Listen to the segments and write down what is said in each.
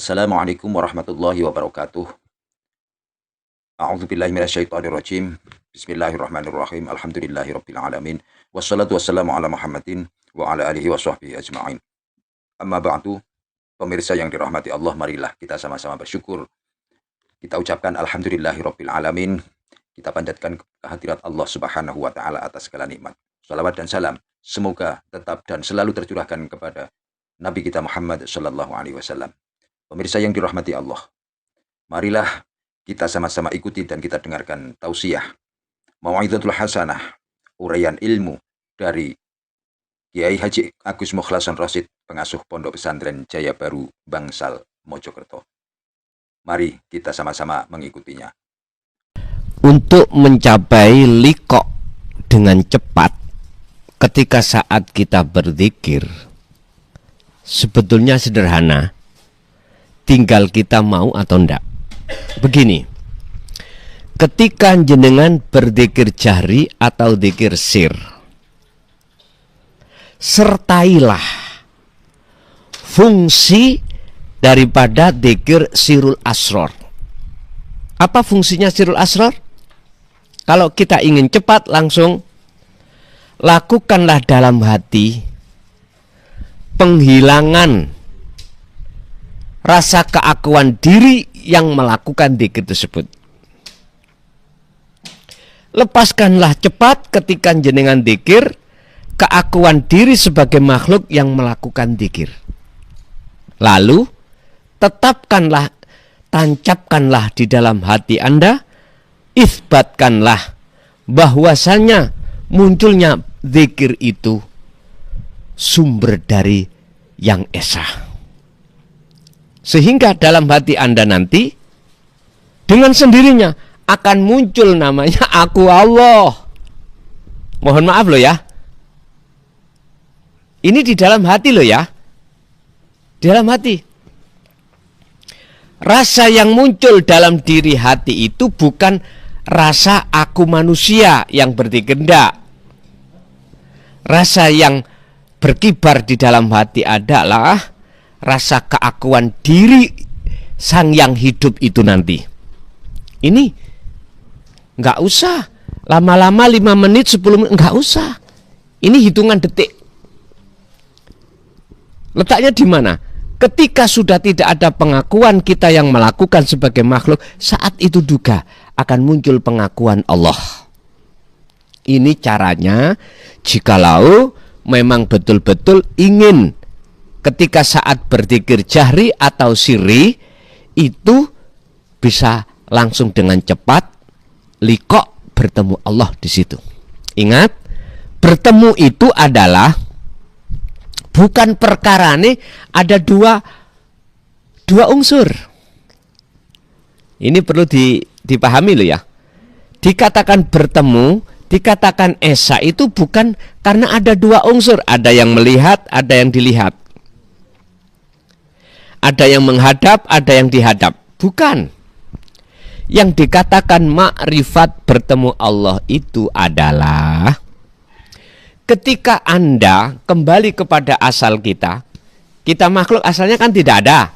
Assalamualaikum warahmatullahi wabarakatuh. A'udzubillahi minasyaitonirrajim. Bismillahirrahmanirrahim. Alhamdulillahirabbil alamin. Wassalatu wassalamu ala Muhammadin wa ala alihi washabbihi ajmain. Amma ba'du. Pemirsa yang dirahmati Allah, marilah kita sama-sama bersyukur. Kita ucapkan alhamdulillahirabbil alamin. Kita panjatkan kehadirat Allah Subhanahu wa taala atas segala nikmat. Salawat dan salam semoga tetap dan selalu tercurahkan kepada Nabi kita Muhammad sallallahu alaihi wasallam. Pemirsa yang dirahmati Allah, marilah kita sama-sama ikuti dan kita dengarkan tausiah Mau'izatul Hasanah, uraian ilmu dari Kiai Haji Agus Mukhlason Rosyid, pengasuh Pondok Pesantren Jaya Baru Bangsal Mojokerto. Mari kita sama-sama mengikutinya. Untuk mencapai liqo dengan cepat ketika saat kita berzikir sebetulnya sederhana, tinggal kita mau atau enggak. Begini, ketika jenengan berzikir jahri atau zikir sir, sertailah fungsi daripada zikir sirul asror. Apa fungsinya sirul asror? Kalau kita ingin cepat langsung, lakukanlah dalam hati penghilangan rasa keakuan diri yang melakukan zikir tersebut. Lepaskanlah cepat ketika jenengan zikir keakuan diri sebagai makhluk yang melakukan zikir. Lalu tetapkanlah, tancapkanlah di dalam hati Anda, isbatkanlah bahwasanya munculnya zikir itu sumber dari yang esa. Sehingga dalam hati Anda nanti dengan sendirinya akan muncul namanya aku Allah. Mohon maaf loh ya. Ini di dalam hati loh ya. Di dalam hati. Rasa yang muncul dalam diri hati itu bukan rasa aku manusia yang berzikir, enggak. Rasa yang berkibar di dalam hati adalah rasa keakuan diri sang yang hidup itu nanti. Ini nggak usah lama-lama 5 menit 10 menit, nggak usah. Ini hitungan detik. Letaknya di mana? Ketika sudah tidak ada pengakuan kita yang melakukan sebagai makhluk, saat itu juga akan muncul pengakuan Allah. Ini caranya jikalau memang betul-betul ingin ketika saat berzikir jahri atau sirri itu bisa langsung dengan cepat liqo bertemu Allah di situ. Ingat, bertemu itu adalah bukan perkara nih ada dua unsur. Ini perlu dipahami loh ya. Dikatakan bertemu, dikatakan esa itu bukan karena ada 2 unsur, ada yang melihat, ada yang dilihat. Ada yang menghadap, ada yang dihadap. Bukan. Yang dikatakan makrifat bertemu Allah itu adalah ketika Anda kembali kepada asal kita. Kita makhluk asalnya kan tidak ada.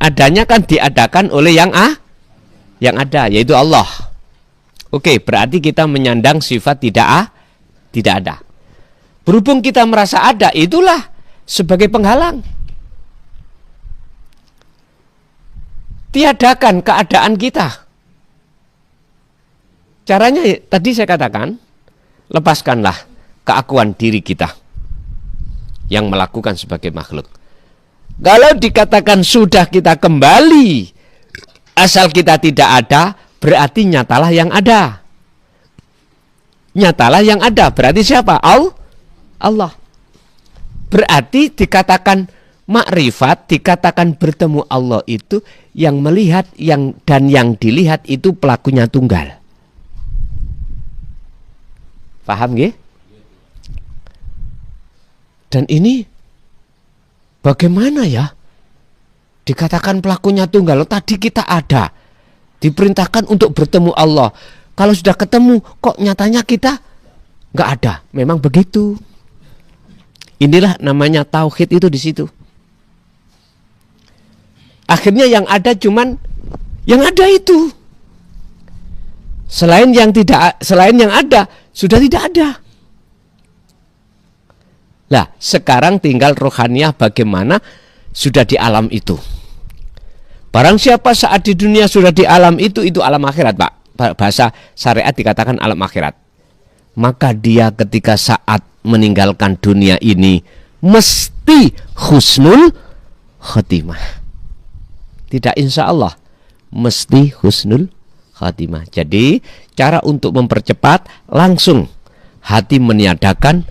Adanya kan diadakan oleh yang ada, yaitu Allah. Oke, berarti kita menyandang sifat tidak ada. Berhubung kita merasa ada, itulah sebagai penghalang. Tiadakan keadaan kita. Caranya tadi saya katakan, lepaskanlah keakuan diri kita yang melakukan sebagai makhluk. Kalau dikatakan sudah kita kembali, asal kita tidak ada, berarti nyatalah yang ada. Nyatalah yang ada, berarti siapa? Allah. Berarti dikatakan makrifat, dikatakan bertemu Allah itu yang melihat dan yang dilihat itu pelakunya tunggal. Paham nggih? Dan ini bagaimana ya? Dikatakan pelakunya tunggal. Tadi kita ada, diperintahkan untuk bertemu Allah. Kalau sudah ketemu, kok nyatanya kita nggak ada. Memang begitu. Inilah namanya tauhid itu di situ. Akhirnya yang ada cuman yang ada itu. Selain yang ada sudah tidak ada. Lah, sekarang tinggal rohaniah bagaimana sudah di alam itu. Barang siapa saat di dunia sudah di alam itu alam akhirat, Pak. Bahasa syariat dikatakan alam akhirat. Maka dia ketika saat meninggalkan dunia ini mesti husnul khotimah. Tidak insya Allah, mesti husnul khotimah. Jadi cara untuk mempercepat, langsung hati meniadakan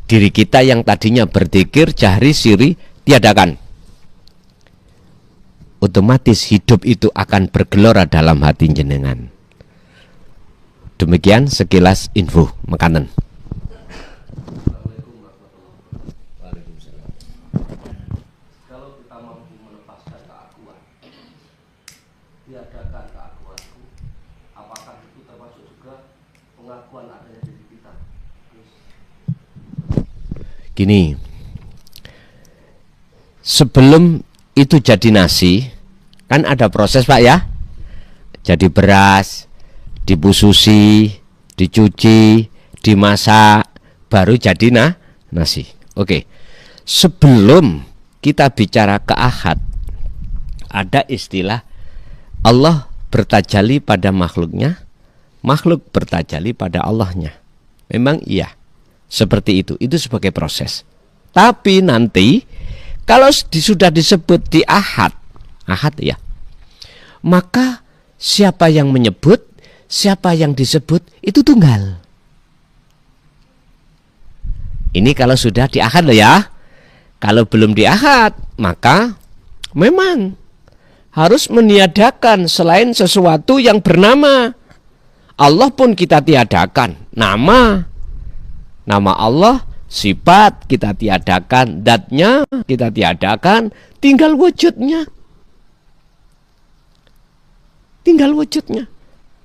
diri kita yang tadinya berzikir, jahri, siri, tiadakan. Otomatis hidup itu akan bergelora dalam hati jenengan. Demikian sekilas info makanan. Kalau kita mampu melepaskan keakuan, tiadakan keakuanku, apakah itu termasuk juga pengakuan adanya diri kita? Gini, sebelum itu jadi nasi, kan ada proses, Pak, ya. Jadi beras, dibususi, dicuci, dimasak, baru jadi nasi. Oke. Sebelum kita bicara ke ahad, ada istilah Allah bertajalli pada makhluknya, makhluk bertajalli pada Allahnya. Memang iya, seperti itu. Itu sebagai proses. Tapi nanti kalau sudah disebut di ahad ya, maka siapa yang menyebut, siapa yang disebut itu tunggal. Ini kalau sudah di ahad loh ya. Kalau belum di ahad, maka memang harus meniadakan selain sesuatu yang bernama. Allah pun kita tiadakan. Nama Allah, sifat kita tiadakan, zatnya kita tiadakan, tinggal wujudnya.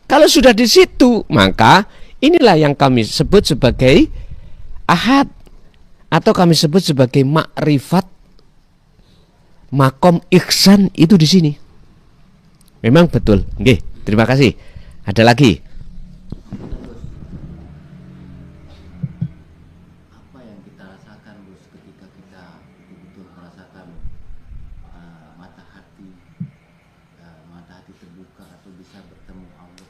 Kalau sudah di situ, maka inilah yang kami sebut sebagai ahad, atau kami sebut sebagai makrifat. Makom ihsan itu di sini. Memang betul. Nggih, terima kasih. Ada lagi? Apa yang kita rasakan, Gus, ketika kita betul-betul merasakan mata hati terbuka atau bisa bertemu Allah?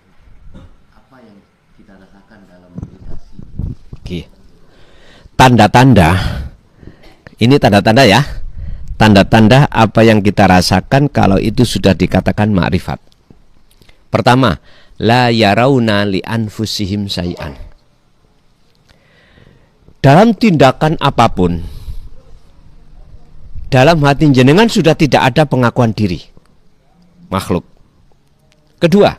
Apa yang kita rasakan dalam meditasi? Oke. Tanda-tanda, ini tanda-tanda ya. Tanda-tanda apa yang kita rasakan kalau itu sudah dikatakan makrifat. Pertama, la yarauna li anfusihim syai'an. Dalam tindakan apapun, dalam hati jenengan sudah tidak ada pengakuan diri makhluk. Kedua,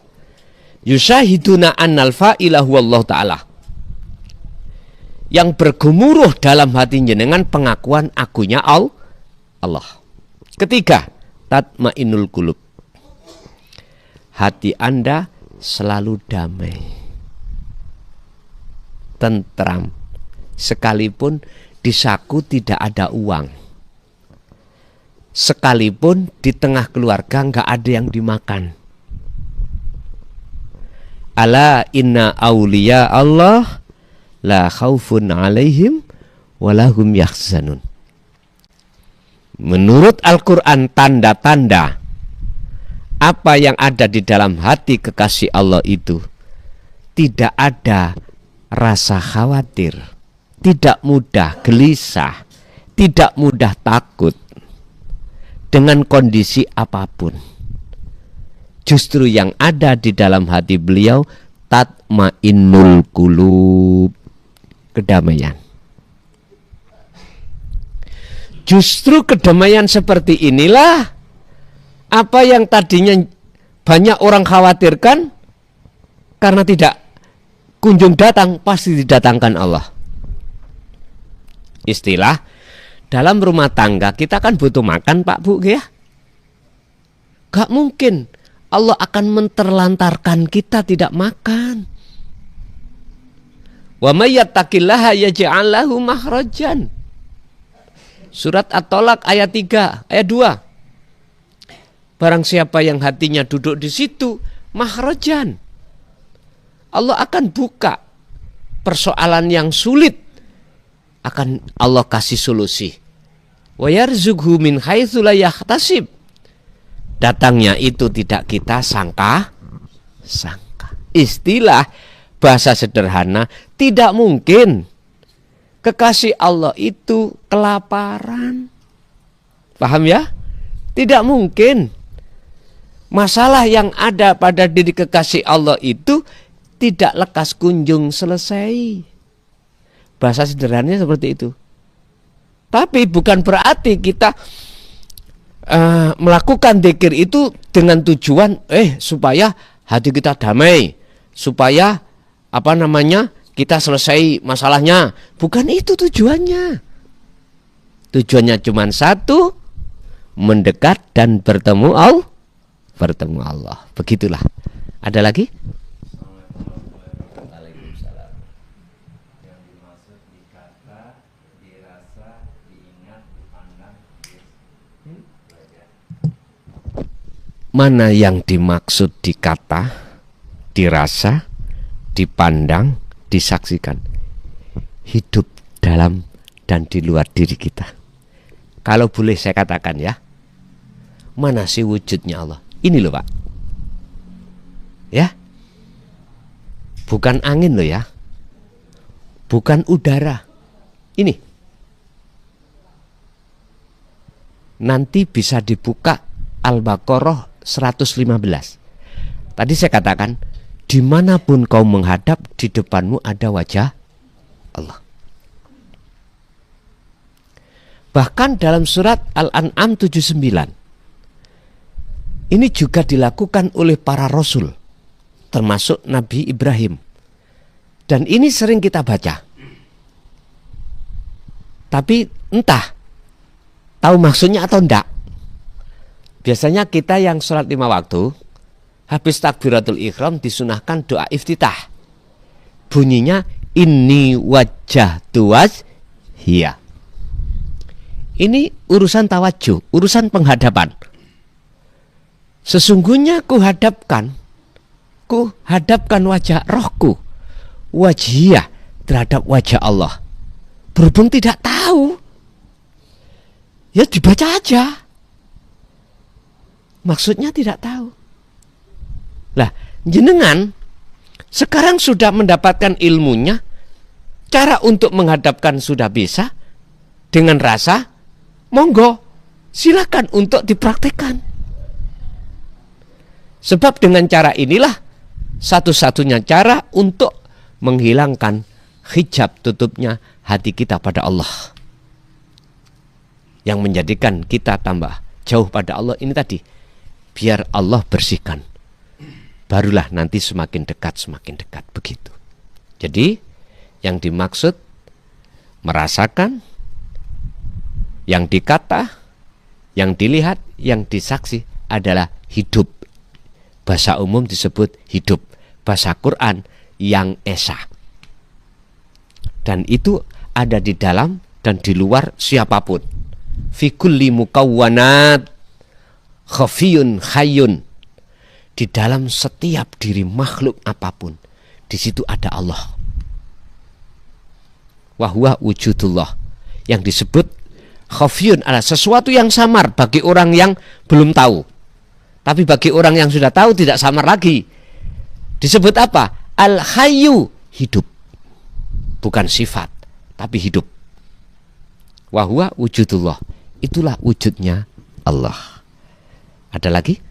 yusyahiduna annal fa'ila huwallahu ta'ala. Yang bergemuruh dalam hati jenengan pengakuan akunya Allah. Ketiga, tatmainul qulub. Hati Anda selalu damai, tentram, sekalipun di saku tidak ada uang, sekalipun di tengah keluarga nggak ada yang dimakan. Ala inna awliya Allah la khaufun alaihim walahum yahzanun. Menurut Al-Quran, tanda-tanda apa yang ada di dalam hati kekasih Allah itu tidak ada rasa khawatir, tidak mudah gelisah, tidak mudah takut dengan kondisi apapun. Justru yang ada di dalam hati beliau tatmainnul qulub, kedamaian. Justru kedamaian seperti inilah apa yang tadinya banyak orang khawatirkan karena tidak kunjung datang, pasti didatangkan Allah. Istilah dalam rumah tangga kita kan butuh makan, Pak Bu, ya. Gak mungkin Allah akan menterlantarkan kita tidak makan. Wa may yattaqillaha yaj'al lahu makhrajan. Surat At-Tolak ayat 3, ayat 2. Barang siapa yang hatinya duduk di situ, makhrajan. Allah akan buka persoalan yang sulit, akan Allah kasih solusi. Wa yarzuqhu min haitsu la yahtasib. Datangnya itu tidak kita sangka. Istilah bahasa sederhana, tidak mungkin kekasih Allah itu kelaparan. Paham ya? Tidak mungkin. Masalah yang ada pada diri kekasih Allah itu tidak lekas kunjung selesai. Bahasa sederhananya seperti itu. Tapi bukan berarti kita melakukan dzikir itu dengan tujuan supaya hati kita damai, supaya kita selesai masalahnya. Bukan itu tujuannya. Tujuannya cuma satu, mendekat dan bertemu Allah. Begitulah. Ada lagi? Waalaikumsalam. Yang dimaksud dikata, dirasa, diingat, dipandang, Mana yang dimaksud dikata, dirasa, dipandang, disaksikan? Hidup dalam dan di luar diri kita. Kalau boleh saya katakan ya, mana sih wujudnya Allah? Ini loh Pak. Ya. Bukan angin loh ya. Bukan udara. Ini. Nanti bisa dibuka Al-Baqarah 115. Tadi saya katakan, dimanapun kau menghadap, di depanmu ada wajah Allah. Bahkan dalam surat Al-An'am 79, ini juga dilakukan oleh para rasul, termasuk Nabi Ibrahim. Dan ini sering kita baca. Tapi entah tahu maksudnya atau enggak. Biasanya kita yang sholat 5 waktu, habis takbiratul ihram disunahkan doa iftitah. Bunyinya inni wajjahtu wajhiya. Ini urusan tawajuh, urusan penghadapan. Sesungguhnya kuhadapkan wajah rohku, wajhiyah, terhadap wajah Allah. Berhubung tidak tahu, ya dibaca aja. Maksudnya tidak tahu. Lah, jenengan sekarang sudah mendapatkan ilmunya, cara untuk menghadapkan sudah bisa, dengan rasa, monggo, silakan untuk dipraktekkan. Sebab dengan cara inilah satu-satunya cara untuk menghilangkan hijab tutupnya hati kita pada Allah, yang menjadikan kita tambah jauh pada Allah ini tadi. Biar Allah bersihkan, barulah nanti semakin dekat begitu. Jadi yang dimaksud merasakan, yang dikata, yang dilihat, yang disaksi adalah hidup. Bahasa umum disebut hidup. Bahasa Quran yang esa. Dan itu ada di dalam dan di luar siapapun. Fi kulli mukawwanat khafiyun hayyun. Di dalam setiap diri makhluk apapun, di situ ada Allah. Wahwa wujudullah. Yang disebut khafiyun adalah sesuatu yang samar bagi orang yang belum tahu. Tapi bagi orang yang sudah tahu tidak samar lagi. Disebut apa? Al-hayyu, hidup. Bukan sifat, tapi hidup. Wahwa wujudullah. Itulah wujudnya Allah. Ada lagi?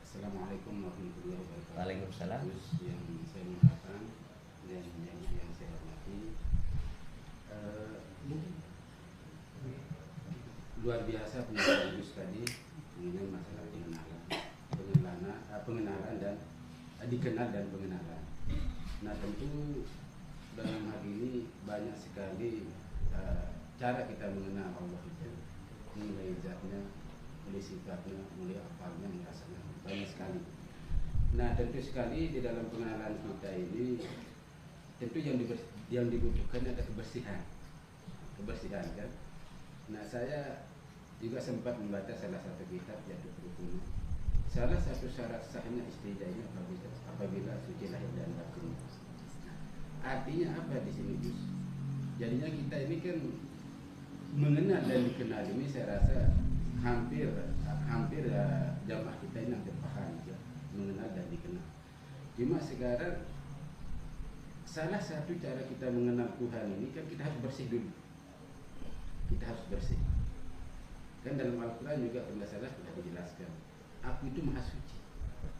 Assalamualaikum warahmatullahi wabarakatuh. Waalaikumsalam. Yang saya muliakan dan yang saya hormati, luar biasa penjelasan Gus tadi mengenai masalah pengenalan dan dikenal dan pengenalan. Nah, tentu dalam hal ini banyak sekali cara kita mengenal Allah itu, mulai zatnya, mulai sifatnya, mulai apalnya, merasanya, banyak sekali. Nah, tentu sekali di dalam pengenalan kita ini, tentu yang dibutuhkan ada kebersihan. kebersihan kan. Nah, saya juga sempat membaca salah satu kitab yaitu Rukun. Salah satu syarat sahnya istijah ini apabila suci lahir dan batin. Nah, artinya apa di sini, Gus? Jadinya kita ini kan mengenal dan dikenal ini, saya rasa hampir jamaah kita ini hampir paham ya, mengenal dan dikenal. Cuma sekarang salah satu cara kita mengenal Tuhan ini kan kita harus bersih dulu. Kita harus bersih. Kan dalam Al-Quran juga kalau salah sudah dijelaskan, aku itu maha suci,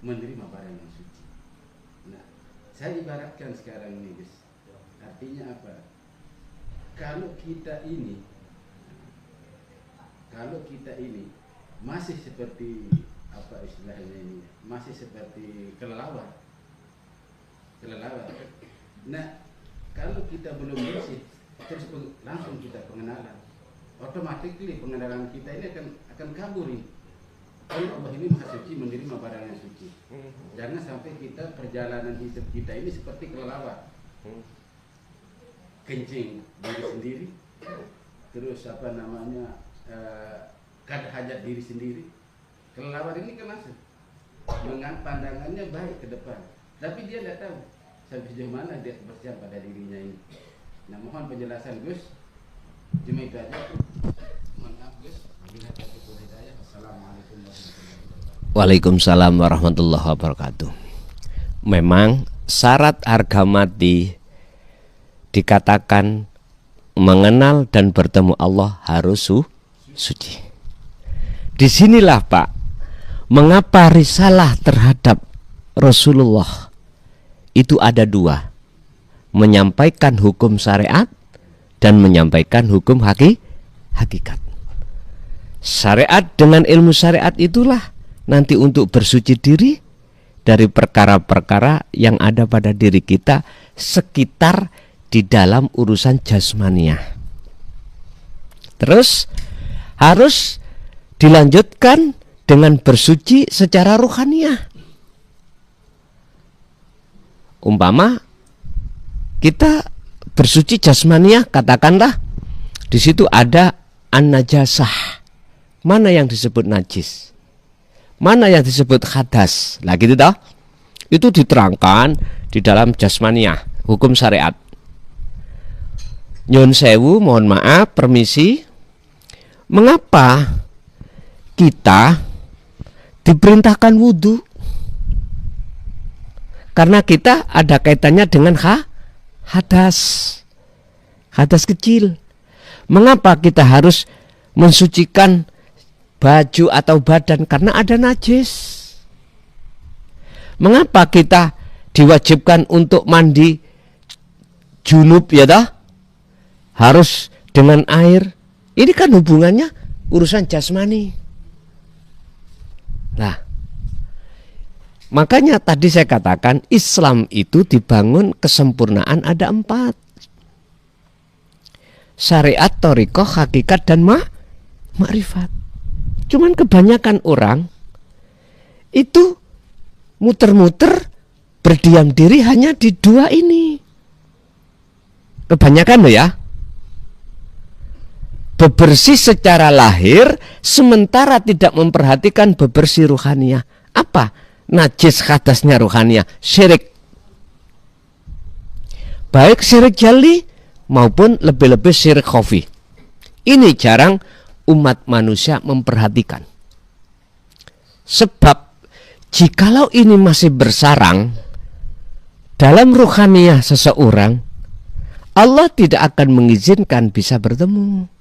menerima barang yang suci. Nah, saya ibaratkan sekarang ini, Gus. Artinya apa? Kalau kita ini masih seperti apa istilahnya ini, masih seperti kelelawar. Nah, kalau kita belum bersih, terus langsung kita pengenalan, otomatis pengenalan kita ini akan kabur ini. Kalau Allah ini maha suci, menerima barang yang suci. Jangan sampai kita perjalanan hidup kita ini seperti kelelawar, kencing diri sendiri, terus kada hajat diri sendiri. Kelelawar ini kan langsung pandangannya baik ke depan, tapi dia tidak tahu sampai sejauh mana dia kebersihan pada dirinya ini. Nah, mohon penjelasan Gus. Cuma itu aja. Mohon maaf Gus. Assalamualaikum warahmatullahi wabarakatuh. Waalaikumsalam warahmatullahi wabarakatuh. Memang syarat harga mati dikatakan mengenal dan bertemu Allah harus suci. Disinilah Pak, mengapa risalah terhadap Rasulullah itu ada dua, menyampaikan hukum syariat dan menyampaikan hukum hakikat. Syariat dengan ilmu syariat itulah nanti untuk bersuci diri dari perkara-perkara yang ada pada diri kita sekitar di dalam urusan jasmaniah. Terus harus dilanjutkan dengan bersuci secara ruhaniah. Umpama kita bersuci jasmaniah, katakanlah di situ ada an-najasah. Mana yang disebut najis? Mana yang disebut hadas? Lah gitu toh. Itu diterangkan di dalam jasmaniah, hukum syariat. Nyun sewu, mohon maaf, permisi. Mengapa kita diperintahkan wudhu? Karena kita ada kaitannya dengan hadas kecil. Mengapa kita harus mensucikan baju atau badan? Karena ada najis. Mengapa kita diwajibkan untuk mandi junub ya dah? Harus dengan air. Ini kan hubungannya urusan jasmani. Nah, makanya tadi saya katakan Islam itu dibangun kesempurnaan ada 4. Syariat, thariqah, hakikat, dan makrifat. Cuman kebanyakan orang itu muter-muter berdiam diri hanya di 2 ini. Kebanyakan loh ya. Bebersih secara lahir sementara tidak memperhatikan bebersih ruhaniah. Apa? Najis hadasnya ruhaniah, syirik. Baik syirik jali maupun lebih-lebih syirik khafi. Ini jarang umat manusia memperhatikan. Sebab jikalau ini masih bersarang dalam ruhaniah seseorang, Allah tidak akan mengizinkan bisa bertemu.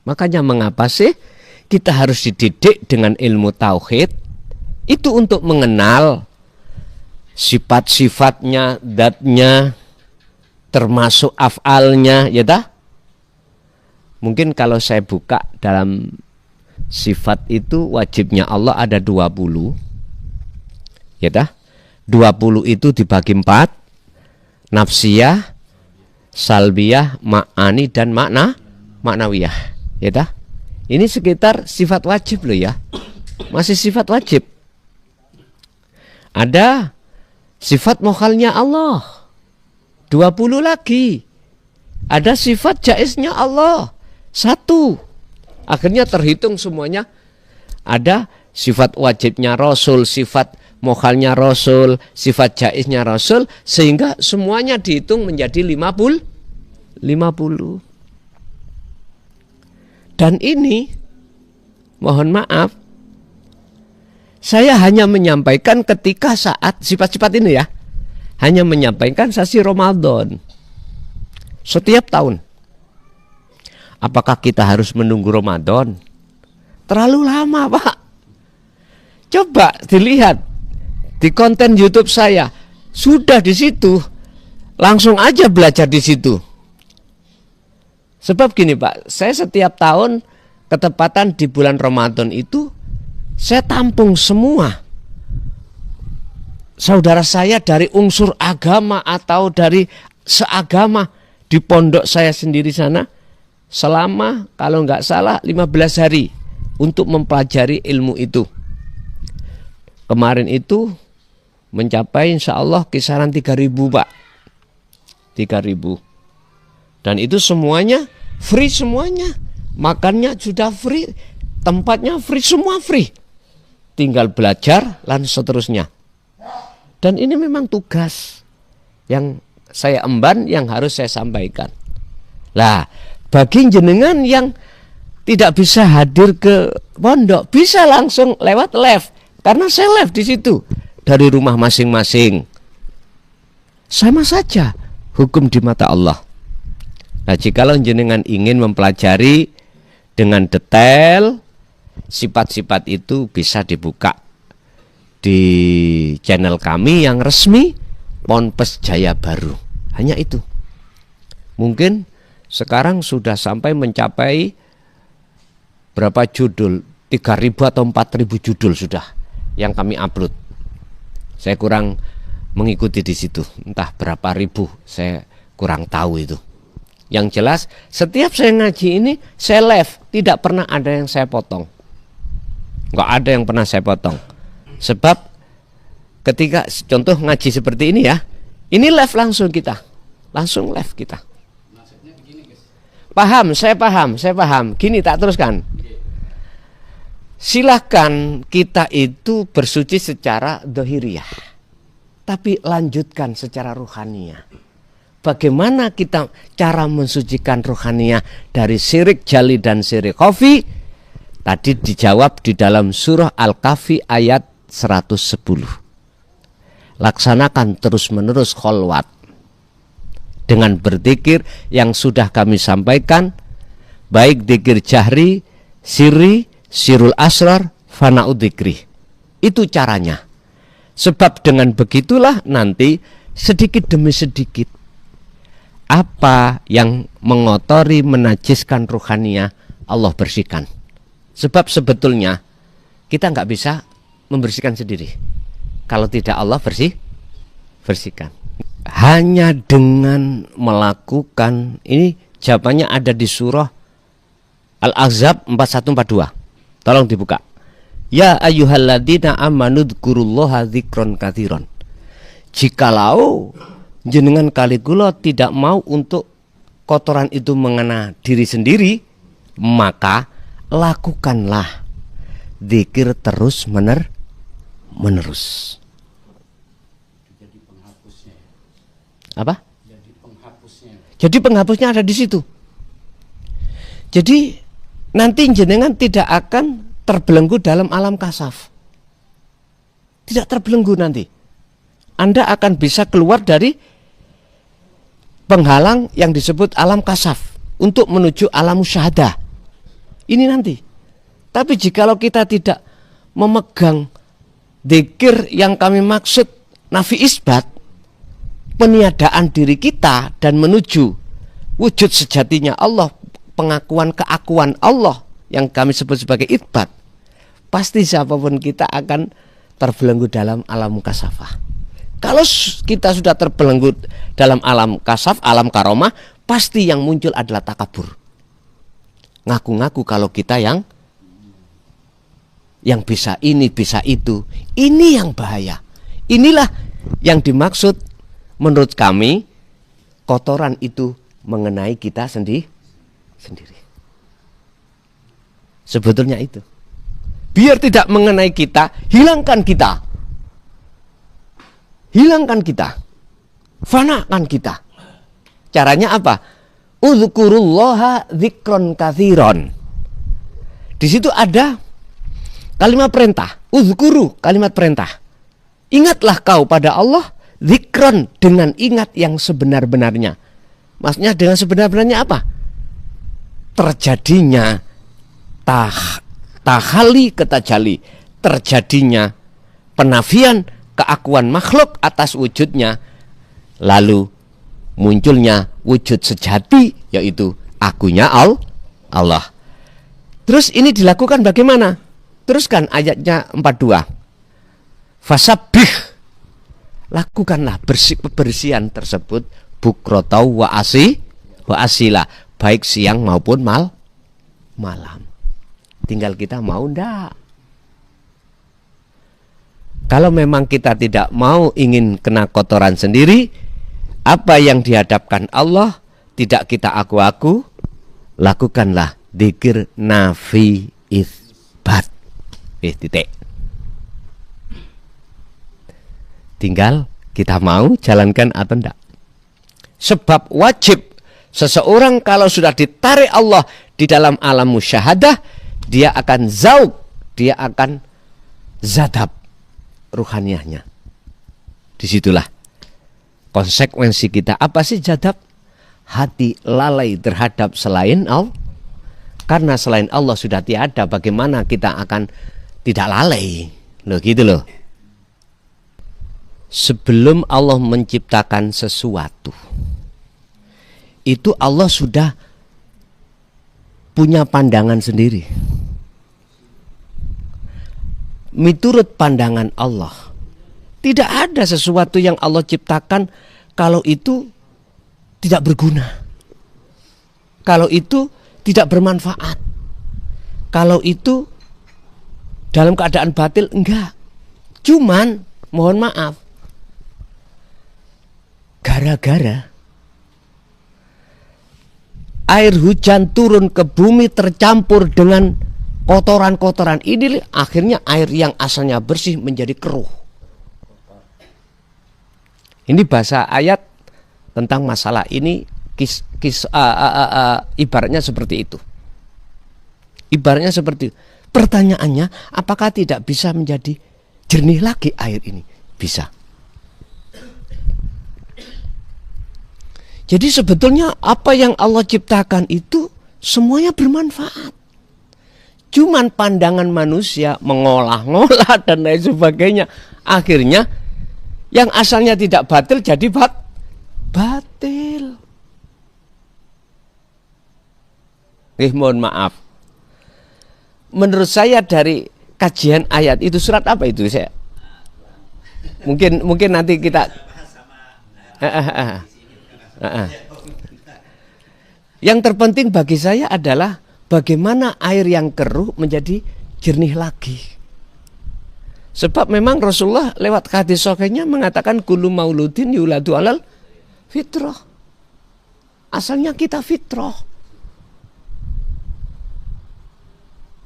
Makanya mengapa sih kita harus dididik dengan ilmu tauhid? Itu untuk mengenal sifat-sifatnya, zatnya, termasuk af'alnya, ya dah? Mungkin kalau saya buka dalam sifat itu wajibnya Allah ada 20. Ya dah? 20 itu dibagi 4. Nafsiyah, salbiyah, ma'ani, dan maknawiyah. Ya dah? Ini sekitar sifat wajib loh ya. Masih sifat wajib. Ada sifat mokhalnya Allah 20 lagi. ada sifat jaiznya Allah. Satu. Akhirnya terhitung semuanya. Ada sifat wajibnya Rasul, sifat mukhalnya Rasul, sifat jaiznya Rasul, sehingga semuanya dihitung menjadi 50. Dan ini, mohon maaf, saya hanya menyampaikan ketika saat sifat-sifat ini ya, hanya menyampaikan sasi Ramadan setiap tahun. Apakah kita harus menunggu Ramadan? Terlalu lama, Pak. Coba dilihat di konten YouTube saya, sudah di situ. Langsung aja belajar di situ. Sebab gini, Pak, saya setiap tahun ketepatan di bulan Ramadan itu saya tampung semua saudara saya dari unsur agama atau dari seagama di pondok saya sendiri sana selama kalau nggak salah 15 hari untuk mempelajari ilmu itu. Kemarin itu mencapai insya Allah kisaran 3.000, Pak. 3.000. Dan itu semuanya free semuanya. Makannya sudah free, tempatnya free, semua free. Tinggal belajar dan seterusnya. Dan ini memang tugas yang saya emban, yang harus saya sampaikan. Lah, bagi jenengan yang tidak bisa hadir ke pondok, bisa langsung lewat live. Karena saya live di situ dari rumah masing-masing. Sama saja hukum di mata Allah. Nah, jikalau jenengan ingin mempelajari dengan detail sifat-sifat itu, bisa dibuka di channel kami yang resmi Ponpes Jaya Baru. Hanya itu. Mungkin sekarang sudah sampai mencapai berapa judul? 3.000 atau 4.000 judul sudah yang kami upload. Saya kurang mengikuti di situ, entah berapa ribu, saya kurang tahu itu. Yang jelas setiap saya ngaji ini saya live, tidak pernah ada yang saya potong. Nggak ada yang pernah saya potong. Sebab ketika contoh ngaji seperti ini ya, ini live langsung kita. Langsung live kita. Maksudnya begini, guys. Paham, saya paham. Gini tak teruskan. Silahkan kita itu bersuci secara dohiriyah, tapi lanjutkan secara ruhaniyah. Bagaimana kita cara mensucikan ruhaniyah dari syirik jali dan syirik khafi? Tadi dijawab di dalam surah Al-Kahfi ayat 110. Laksanakan terus-menerus kholwat dengan berzikir yang sudah kami sampaikan, baik zikir jahri, sirri, sirul asrar, fana'ud dzikri. Itu caranya. Sebab dengan begitulah nanti sedikit demi sedikit apa yang mengotori, menajiskan ruhaniyah Allah bersihkan. Sebab sebetulnya kita nggak bisa membersihkan sendiri kalau tidak Allah bersihkan. Hanya dengan melakukan, ini jawabannya ada di surah Al-Ahzab 4142. Tolong dibuka. Ya ayyuhalladzina amanu dzkurullaha dzikron katsiron. Jikalau jenengan kaligula tidak mau untuk kotoran itu mengena diri sendiri, maka lakukanlah zikir terus menerus. Jadi penghapusnya. Apa? Jadi penghapusnya. Jadi penghapusnya ada di situ. Jadi nanti jenengan tidak akan terbelenggu dalam alam kasaf. Tidak terbelenggu nanti. Anda akan bisa keluar dari penghalang yang disebut alam kasaf untuk menuju alam musyahadah. Ini nanti. Tapi jikalau kita tidak memegang dzikir yang kami maksud nafi isbat, peniadaan diri kita dan menuju wujud sejatinya Allah, pengakuan keakuan Allah yang kami sebut sebagai isbat, pasti siapapun kita akan terbelenggu dalam alam kasafah. Kalau kita sudah terbelenggu dalam alam kasaf, alam karomah, pasti yang muncul adalah takabur. Ngaku-ngaku kalau kita yang bisa ini, bisa itu. Ini yang bahaya. Inilah yang dimaksud menurut kami kotoran itu mengenai kita sendiri. Sebetulnya itu. Biar tidak mengenai kita, hilangkan kita. Hilangkan kita. Fanakan kita. Caranya apa? Udzkurullaha dzikron katsiron. Di situ ada kalimat perintah. Udzkuru, kalimat perintah. Ingatlah kau pada Allah, dzikron, dengan ingat yang sebenar-benarnya. Maksudnya dengan sebenar-benarnya apa? Terjadinya tahali ketajali, terjadinya penafian keakuan makhluk atas wujudnya, lalu munculnya wujud sejati, yaitu akunya Allah. Terus ini dilakukan bagaimana? Teruskan ayatnya 42. Fasabbih, lakukanlah kebersihan tersebut bukrotau wa asila, baik siang maupun malam. Tinggal kita mau ndak. Kalau memang kita tidak mau, ingin kena kotoran sendiri, apa yang dihadapkan Allah tidak kita aku-aku, lakukanlah dzikir nafi isbat. Titik. Tinggal kita mau jalankan atau enggak. Sebab wajib seseorang kalau sudah ditarik Allah di dalam alam musyahadah, dia akan zauq, dia akan zadab ruhaniyahnya. Disitulah konsekuensi kita. Apa sih jadab? Hati lalai terhadap selain Allah. Karena selain Allah sudah tiada, bagaimana kita akan tidak lalai? Loh gitu loh. Sebelum Allah menciptakan sesuatu, itu Allah sudah punya pandangan sendiri. Miturut pandangan Allah, tidak ada sesuatu yang Allah ciptakan kalau itu tidak berguna, kalau itu tidak bermanfaat, kalau itu dalam keadaan batil. Enggak. Cuman mohon maaf, gara-gara air hujan turun ke bumi tercampur dengan kotoran-kotoran ini, akhirnya air yang asalnya bersih menjadi keruh. Ini bahasa ayat tentang masalah ini, ibaratnya seperti itu. Ibaratnya seperti itu. Pertanyaannya, apakah tidak bisa menjadi jernih lagi air ini? Bisa. Jadi sebetulnya apa yang Allah ciptakan itu semuanya bermanfaat. Cuman pandangan manusia mengolah-ngolah dan lain sebagainya, akhirnya yang asalnya tidak batil jadi batil. Mohon maaf. Menurut saya dari kajian ayat itu, surat apa itu? Saya mungkin nanti kita yang terpenting bagi saya adalah bagaimana air yang keruh menjadi jernih lagi. Sebab memang Rasulullah lewat hadis sahihnya mengatakan kullu mauludin yuladu alal fitrah. Asalnya kita fitrah.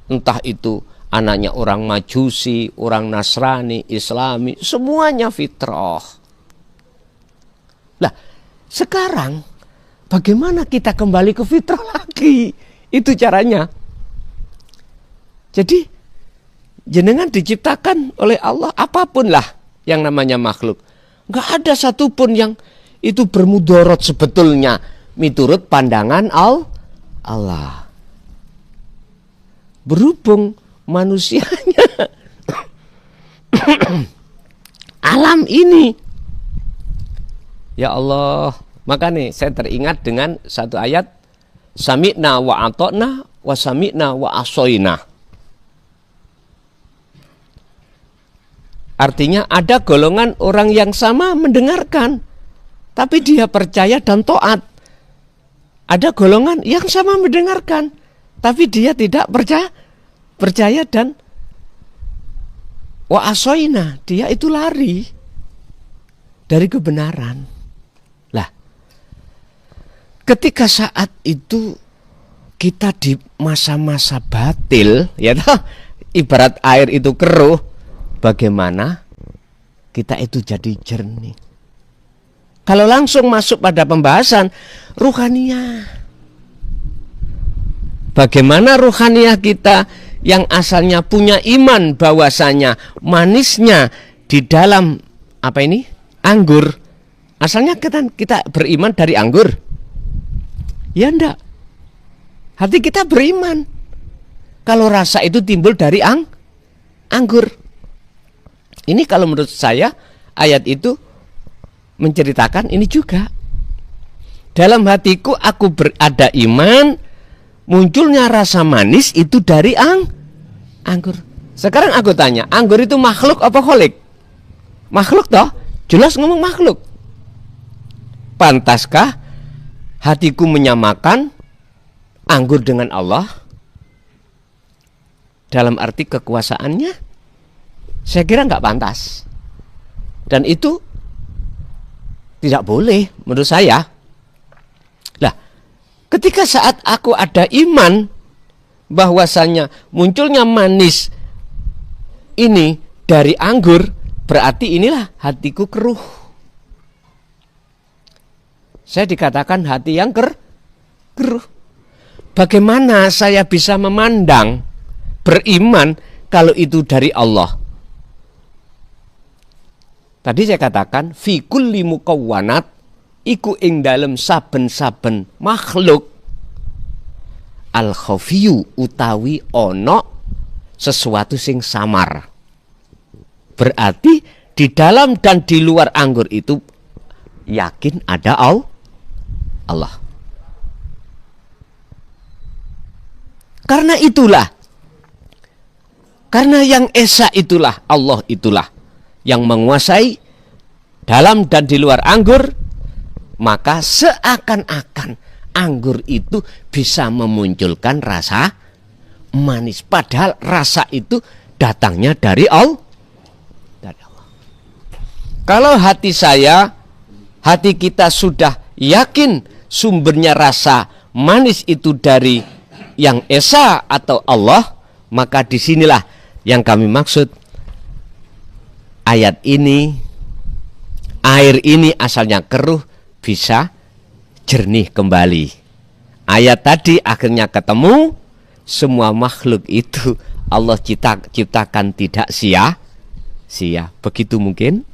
Entah itu anaknya orang Majusi, orang Nasrani, Islami, semuanya fitrah. Lah, sekarang bagaimana kita kembali ke fitrah lagi? Itu caranya. Jadi jenengan diciptakan oleh Allah, apapun lah yang namanya makhluk, nggak ada satupun yang itu bermudorot sebetulnya miturut pandangan Allah. Berhubung manusianya alam ini, ya Allah, maka nih saya teringat dengan satu ayat, sami'na wa atokna wa sami'na wa asoina. Artinya ada golongan orang yang sama mendengarkan, tapi dia percaya dan taat. Ada golongan yang sama mendengarkan, tapi dia tidak percaya dan wa asoina, dia itu lari dari kebenaran. Lah, ketika saat itu kita di masa-masa batil, ya toh, ibarat air itu keruh, bagaimana kita itu jadi jernih. Kalau langsung masuk pada pembahasan ruhaniyah, bagaimana ruhaniyah kita yang asalnya punya iman bahwasanya manisnya di dalam apa ini? Anggur. Asalnya kita beriman dari anggur. Ya enggak. Hati kita beriman. Kalau rasa itu timbul dari anggur. Ini kalau menurut saya ayat itu menceritakan ini juga. Dalam hatiku aku berada iman, munculnya rasa manis itu dari anggur. Sekarang aku tanya, anggur itu makhluk apa kholik? Makhluk toh? Jelas ngomong makhluk. Pantaskah hatiku menyamakan anggur dengan Allah? Dalam arti kekuasaannya? Saya kira nggak pantas. Dan itu tidak boleh menurut saya. Lah, ketika saat aku ada iman bahwasanya munculnya manis ini dari anggur, berarti inilah hatiku keruh. Saya dikatakan hati yang keruh. Bagaimana saya bisa memandang beriman kalau itu dari Allah? Tadi saya katakan fi kulli mukawwanat iku ing dalem saben-saben makhluk al khafiyu utawi ono sesuatu sing samar. Berarti di dalam dan di luar anggur itu yakin ada Allah. Karena itulah, karena yang esa itulah, Allah itulah yang menguasai dalam dan di luar anggur, maka seakan-akan anggur itu bisa memunculkan rasa manis. Padahal rasa itu datangnya dari Allah. Kalau hati saya, hati kita sudah yakin sumbernya rasa manis itu dari yang esa atau Allah, maka disinilah yang kami maksud ayat ini, air ini asalnya keruh bisa jernih kembali. Ayat tadi akhirnya ketemu, semua makhluk itu Allah ciptakan tidak sia-sia. Begitu mungkin?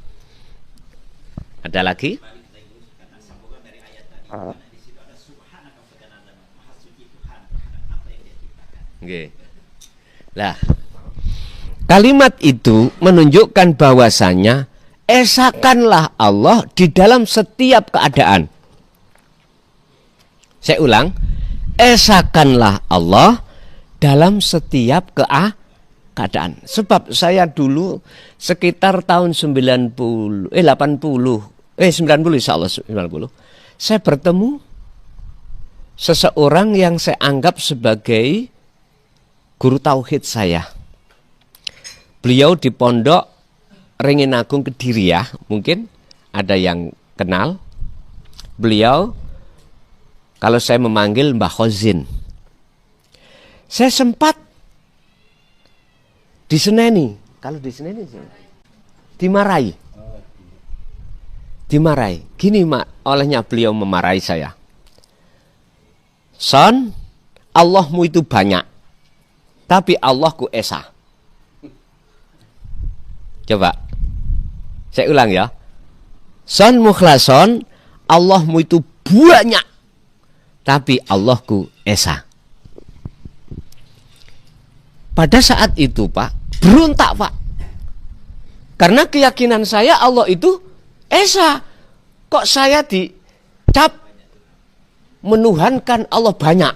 Ada lagi? Okay. Nah, kalimat itu menunjukkan bahwasanya esakanlah Allah di dalam setiap keadaan. Saya ulang, esakanlah Allah dalam setiap keadaan. Sebab saya dulu sekitar tahun 90 insyaallah 90, saya bertemu seseorang yang saya anggap sebagai guru tauhid saya. Beliau di pondok Ringin Agung Kediri ya, mungkin ada yang kenal. Beliau, kalau saya memanggil Mbah Khozin, saya sempat diseneni. Kalau diseneni, dimarahi. Gini olehnya beliau memarahi saya. Son, Allahmu itu banyak, tapi Allahku esa. Coba, saya ulang ya. Son mukhlason, Allahmu itu banyak, tapi Allahku esa. Pada saat itu Pak, berontak Pak. Karena keyakinan saya Allah itu esa. Kok saya dicap menuhankan Allah banyak?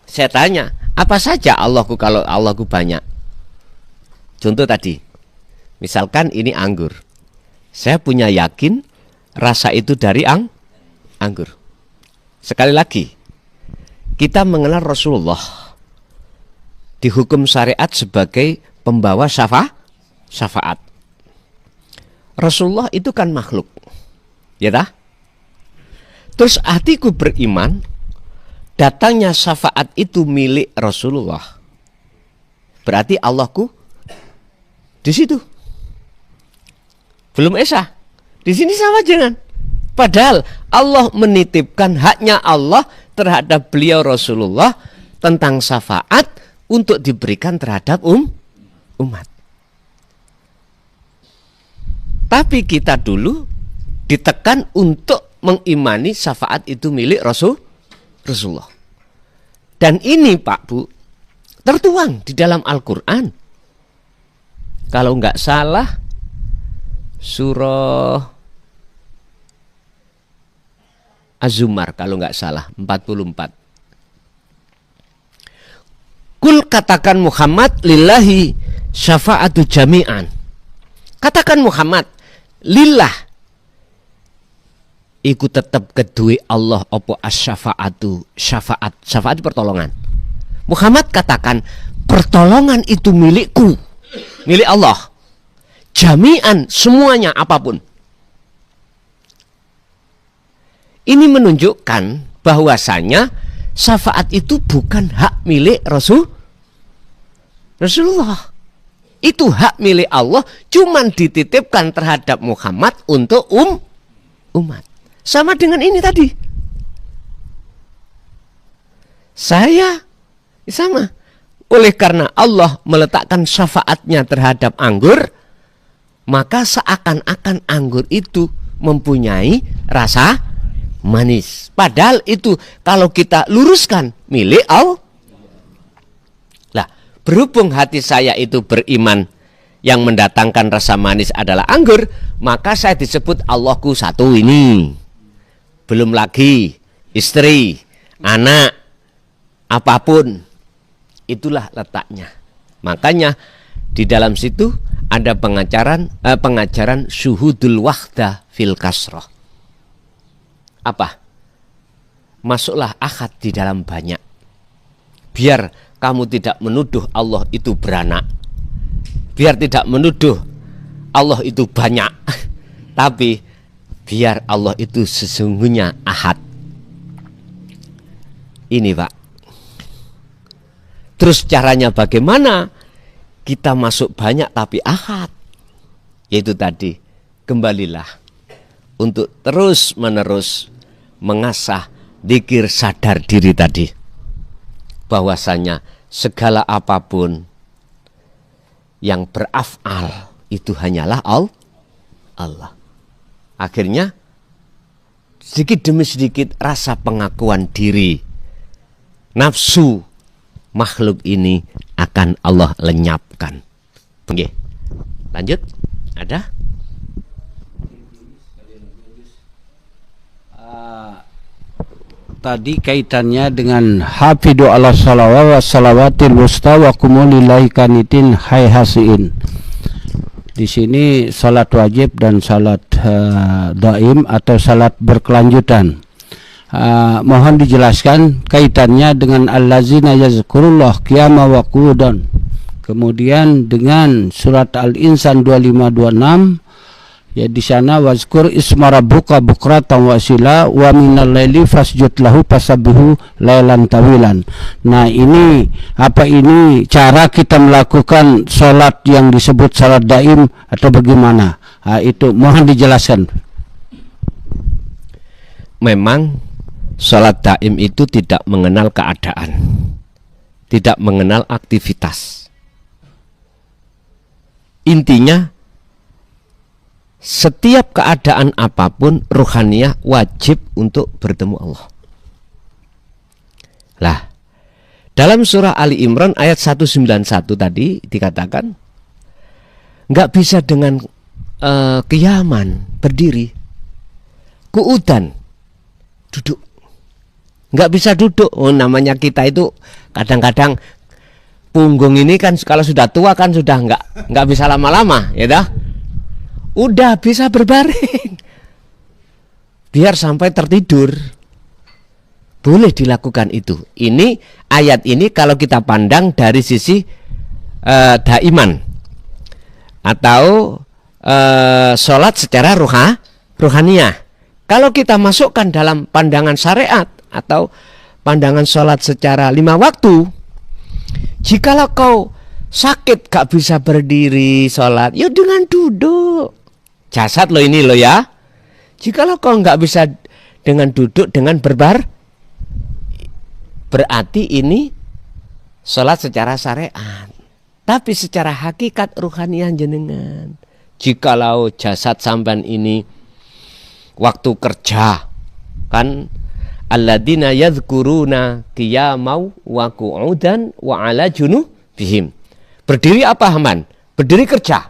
Saya tanya, apa saja Allahku kalau Allahku banyak? Contoh tadi, misalkan ini anggur. Saya punya yakin rasa itu dari anggur. Sekali lagi, kita mengenal Rasulullah dihukum syariat sebagai pembawa syafaat. Rasulullah itu kan makhluk, ya dah? Terus hatiku beriman, datangnya syafaat itu milik Rasulullah. Berarti Allahku di situ. Belum esa. Di sini sama jangan. Padahal Allah menitipkan haknya Allah terhadap beliau Rasulullah tentang syafaat untuk diberikan terhadap umat. Tapi kita dulu ditekan untuk mengimani syafaat itu milik Rasulullah. Dan ini Pak Bu tertuang di dalam Al-Quran. Kalau nggak salah surah Az-Zumar, kalau nggak salah 44. Kul, katakan Muhammad, lillahi syafa'atu jami'an. Katakan Muhammad, lillah iku tetap kedue Allah opo as-syafa'atu, syafaat pertolongan. Muhammad katakan, pertolongan itu milikku, milik Allah. Jami'an, semuanya, apapun. Ini menunjukkan bahwasanya syafaat itu bukan hak milik Rasulullah. Itu hak milik Allah, cuman dititipkan terhadap Muhammad untuk umat. Sama dengan ini tadi. Saya sama. Oleh karena Allah meletakkan syafaatnya terhadap anggur, maka seakan-akan anggur itu mempunyai rasa manis. Padahal itu kalau kita luruskan milik Allah. Lah, berhubung hati saya itu beriman yang mendatangkan rasa manis adalah anggur, maka saya disebut Allahku satu ini. Belum lagi istri, anak, apapun. Itulah letaknya. Makanya di dalam situ ada pengajaran syuhudul wahdah fil kasroh. Apa? Masuklah ahad di dalam banyak. Biar kamu tidak menuduh Allah itu beranak. Biar tidak menuduh Allah itu banyak. Tapi biar Allah itu sesungguhnya ahad. Ini Pak. Terus caranya bagaimana? Kita masuk banyak tapi ahad. Yaitu tadi, kembalilah untuk terus menerus mengasah dzikir sadar diri tadi, bahwasanya segala apapun yang beraf'al itu hanyalah Allah. Akhirnya sedikit demi sedikit rasa pengakuan diri, nafsu makhluk ini akan Allah lenyapkan. Oke, lanjut. Ada? Tadi kaitannya dengan hafidu ala salawat wa salawatil wusta wa qumu lillahi qanitin hayhasiin. Di sini salat wajib dan salat daim atau salat berkelanjutan. Mohon dijelaskan kaitannya dengan allazina yazkurullah qiyama wa qu'udan. Kemudian dengan surat Al-Insan 2526, ya di sana wazkur isma rabbuka bukratan wa asila wa minal laili fasjud lahu fasabbihu lailan tawilan. Nah, ini apa ini cara kita melakukan salat yang disebut salat daim atau bagaimana? Itu mohon dijelaskan. Memang salat daim itu tidak mengenal keadaan, tidak mengenal aktivitas. Intinya setiap keadaan apapun ruhaniyah wajib untuk bertemu Allah. Lah, dalam surah Ali Imran ayat 191 tadi dikatakan nggak bisa dengan kiaman berdiri, qu'udan duduk, nggak bisa duduk. Oh, namanya kita itu kadang-kadang punggung ini kan kalau sudah tua kan sudah nggak bisa lama-lama, ya dah. Udah bisa berbaring, biar sampai tertidur. Boleh dilakukan itu. Ini ayat ini kalau kita pandang dari sisi daiman atau sholat secara ruhaniyah. Kalau kita masukkan dalam pandangan syariat atau pandangan sholat secara 5 waktu, jikalau kau sakit gak bisa berdiri sholat, ya dengan duduk. Jasad lo ini lo ya. Jikalau kau gak bisa dengan duduk, dengan berbar, berarti ini sholat secara syariat. Tapi secara hakikat ruhaniyah jenengan. Jikalau jasad sampean ini waktu kerja, kan alladzina yadhkuruna qiyamau wa qu'udan wa ala junubihim. Berdiri apa Haman? Berdiri kerja.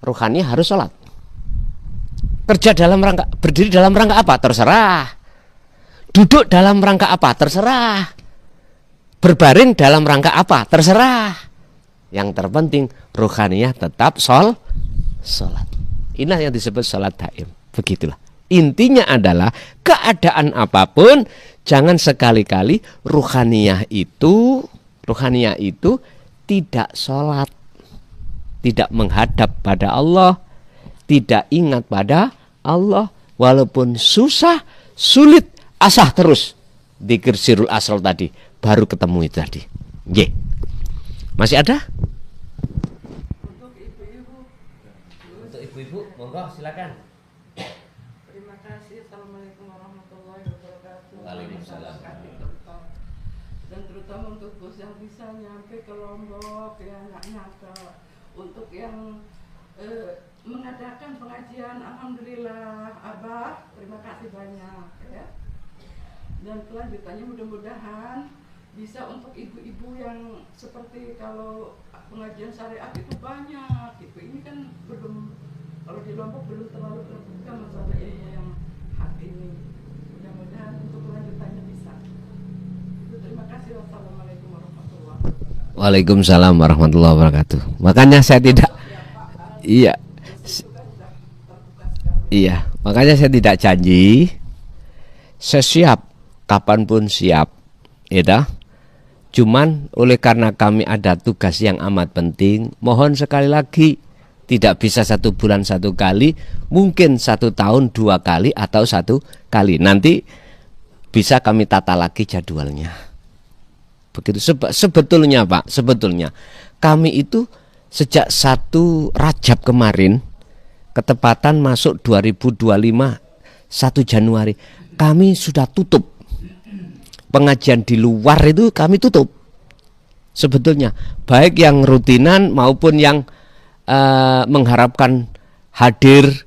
Ruhani harus sholat. Kerja dalam rangka, berdiri dalam rangka apa? Terserah. Duduk dalam rangka apa? Terserah. Berbaring dalam rangka apa? Terserah. Yang terpenting ruhaniyah tetap sholat. Inilah yang disebut sholat daim. Begitulah. Intinya adalah keadaan apapun jangan sekali-kali ruhaniyah itu tidak sholat, tidak menghadap pada Allah, tidak ingat pada Allah, walaupun susah, sulit, asah terus dzikir sirul asal tadi, baru ketemu itu tadi. Ye. Masih ada? Untuk ibu-ibu, monggo silakan. Terima kasih. Assalamualaikum warahmatullahi wabarakatuh. Waalaikumsalam. Dan terutama untuk bos yang bisa nyampe ke Lombok, ya nggak nyangka. Untuk yang mengadakan pengajian, alhamdulillah, Abah, terima kasih banyak ya. Dan kelanjutannya mudah-mudahan bisa untuk ibu-ibu yang seperti kalau pengajian syariat itu banyak gitu. Ini kan belum, kalau di Lombok belum terlalu terbuka masalah ilmu yang hak ini. Mudah-mudahan untuk kelanjutannya bisa. Itu terima kasih. Wassalamualaikum warahmatullahi wabarakatuh. Waalaikumsalam warahmatullahi wabarakatuh. Makanya saya tidak, iya, makanya saya tidak janji. Saya siap, kapanpun siap, ya. Cuman oleh karena kami ada tugas yang amat penting, mohon sekali lagi tidak bisa 1 bulan 1 kali, mungkin 1 tahun 2 kali atau 1 kali. Nanti bisa kami tata lagi jadwalnya. Begitu sebetulnya Pak, sebetulnya kami itu sejak 1 Rajab kemarin, ketepatan masuk 2025 1 Januari, kami sudah tutup. Pengajian di luar itu kami tutup. Sebetulnya baik yang rutinan maupun yang mengharapkan hadir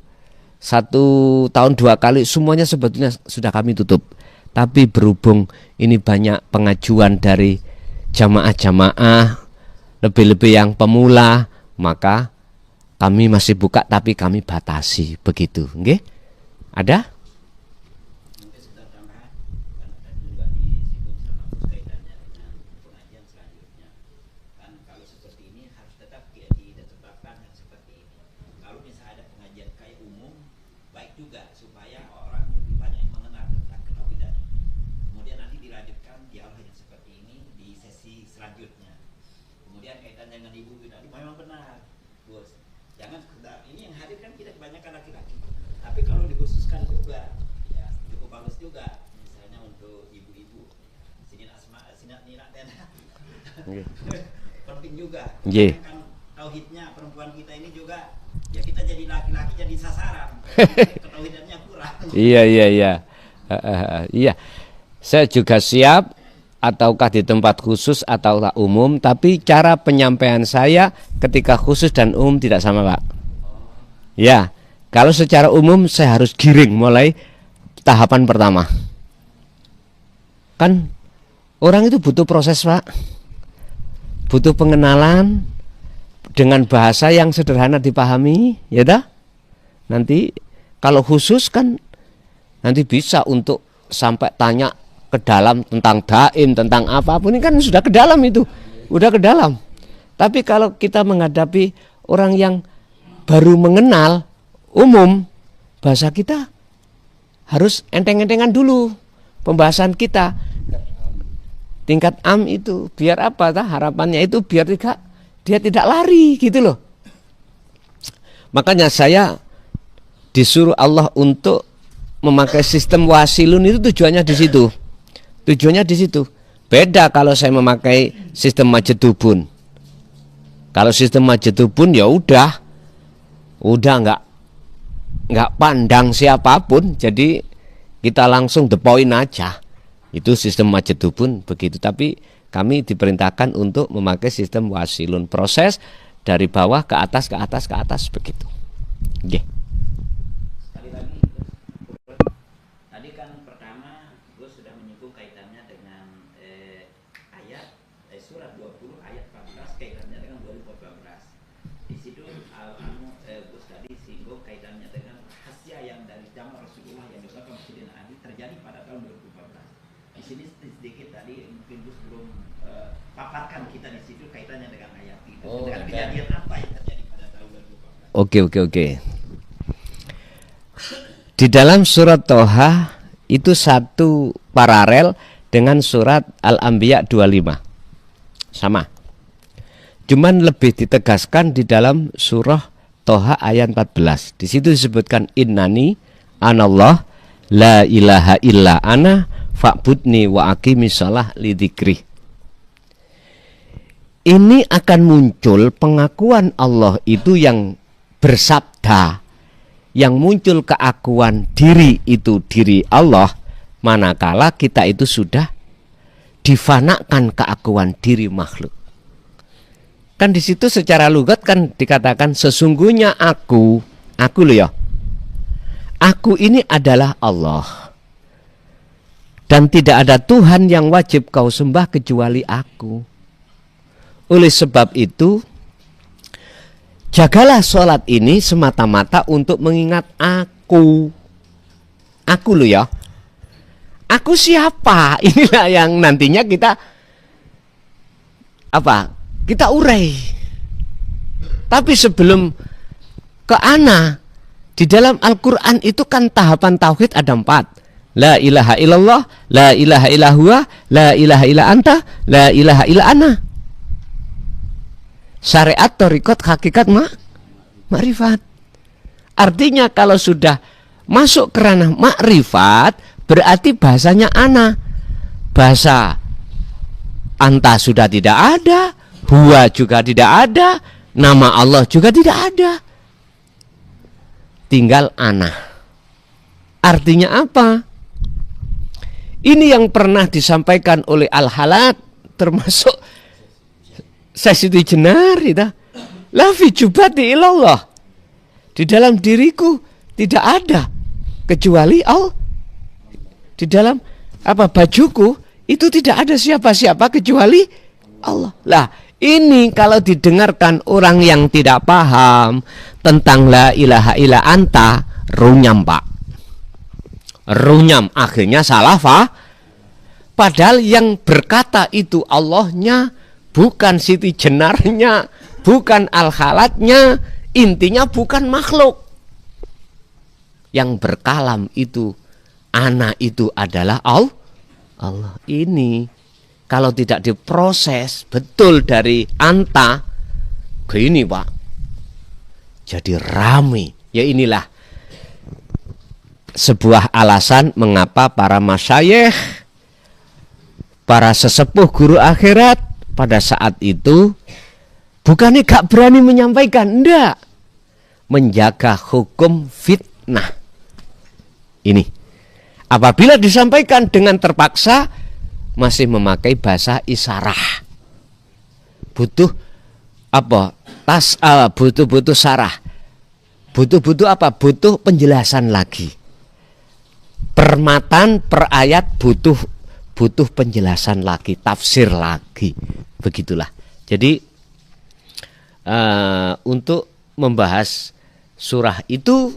1 tahun 2 kali, semuanya sebetulnya sudah kami tutup. Tapi berhubung ini banyak pengajuan dari jamaah-jamaah, lebih-lebih yang pemula, maka kami masih buka tapi kami batasi begitu. Nggih? Ada? Penting juga. Kan Tauhidnya perempuan kita ini juga, ya kita jadi laki-laki jadi sasaran. Tauhidannya kurang. Iya. Saya juga siap, ataukah di tempat khusus atau umum, tapi cara penyampaian saya ketika khusus dan umum tidak sama, Pak. Ya, kalau secara umum saya harus giring mulai tahapan pertama. Kan orang itu butuh proses, Pak. Butuh pengenalan dengan bahasa yang sederhana dipahami, ya dah. Nanti kalau khusus kan nanti bisa untuk sampai tanya ke dalam tentang daim, tentang apapun, ini kan sudah ke dalam itu, udah ke dalam. Tapi kalau kita menghadapi orang yang baru mengenal umum, bahasa kita harus enteng-entengan dulu pembahasan kita. Tingkat am itu biar apa harapannya itu biar dia tidak lari gitu loh. Makanya saya disuruh Allah untuk memakai sistem wasilun itu tujuannya di situ. Tujuannya di situ. Beda kalau saya memakai sistem majedubun. Kalau sistem majedubun ya udah nggak pandang siapapun, jadi kita langsung the point aja. Itu sistem majedubun begitu. Tapi kami diperintahkan untuk memakai sistem wasilun, proses dari bawah ke atas ke atas ke atas begitu. Nggih. Sekali lagi, tadi kan pertama Gus sudah menyinggung kaitannya dengan ayat surat 20 ayat 14 kaitannya dengan 2014. Di situ Gus tadi singgung kaitannya dengan rahasia yang dari zaman Rasulullah yang dilakukan Masjidil Ali terjadi pada tahun 2014. Di sini sedikit tadi mungkin Gus belum paparkan kita di situ kaitannya dengan ayat itu. Dengan kejadian apa yang terjadi pada tahun 2014? Oke. Di dalam surat Toha itu satu paralel dengan surat Al-Anbiya 25. Sama. Cuman lebih ditegaskan di dalam surah Toha ayat 14. Di situ disebutkan innani anallah la ilaha illa ana fa'budni wa aqimis shalah lidzikri. Ini akan muncul pengakuan Allah itu yang bersabda, yang muncul keakuan diri itu diri Allah, manakala kita itu sudah difanakan keakuan diri makhluk. Kan di situ secara lugat kan dikatakan sesungguhnya aku loh ya. Aku ini adalah Allah. Dan tidak ada Tuhan yang wajib kau sembah kecuali aku. Oleh sebab itu, jagalah sholat ini semata-mata untuk mengingat aku. Aku loh ya. Aku siapa? Inilah yang nantinya kita kita urai. Tapi sebelum ke ana, di dalam Al-Quran itu kan tahapan tauhid ada 4. La ilaha illallah, la ilaha illahua, la ilaha illa anta, la ilaha illa ana. Syariat, thariqat, hakikat, makrifat. Artinya kalau sudah masuk ke ranah makrifat, berarti bahasanya ana. Bahasa anta sudah tidak ada, huwa juga tidak ada, nama Allah juga tidak ada. Tinggal ana. Artinya apa? Ini yang pernah disampaikan oleh Al-Halat, termasuk Siti Jenar, la fi jubati ilallah. Di dalam diriku tidak ada kecuali Allah. Di dalam bajuku itu tidak ada siapa-siapa kecuali Allah. Lah, ini kalau didengarkan orang yang tidak paham tentang la ilaha illa anta, runyam Pak. Runyam, akhirnya salah padahal yang berkata itu Allahnya, bukan Siti Jenarnya, bukan Al-Halatnya, intinya bukan makhluk. Yang berkalam itu, ana itu adalah Allah. Ini kalau tidak diproses betul dari anta, begini Pak, jadi rame. Ya inilah sebuah alasan mengapa para masyayikh, para sesepuh guru akhirat pada saat itu bukannya gak berani menyampaikan, enggak, menjaga hukum fitnah. Ini apabila disampaikan dengan terpaksa masih memakai bahasa isyarah, butuh butuh sarah, butuh penjelasan lagi, permatan per ayat butuh penjelasan lagi, tafsir lagi, begitulah. Jadi untuk membahas surah itu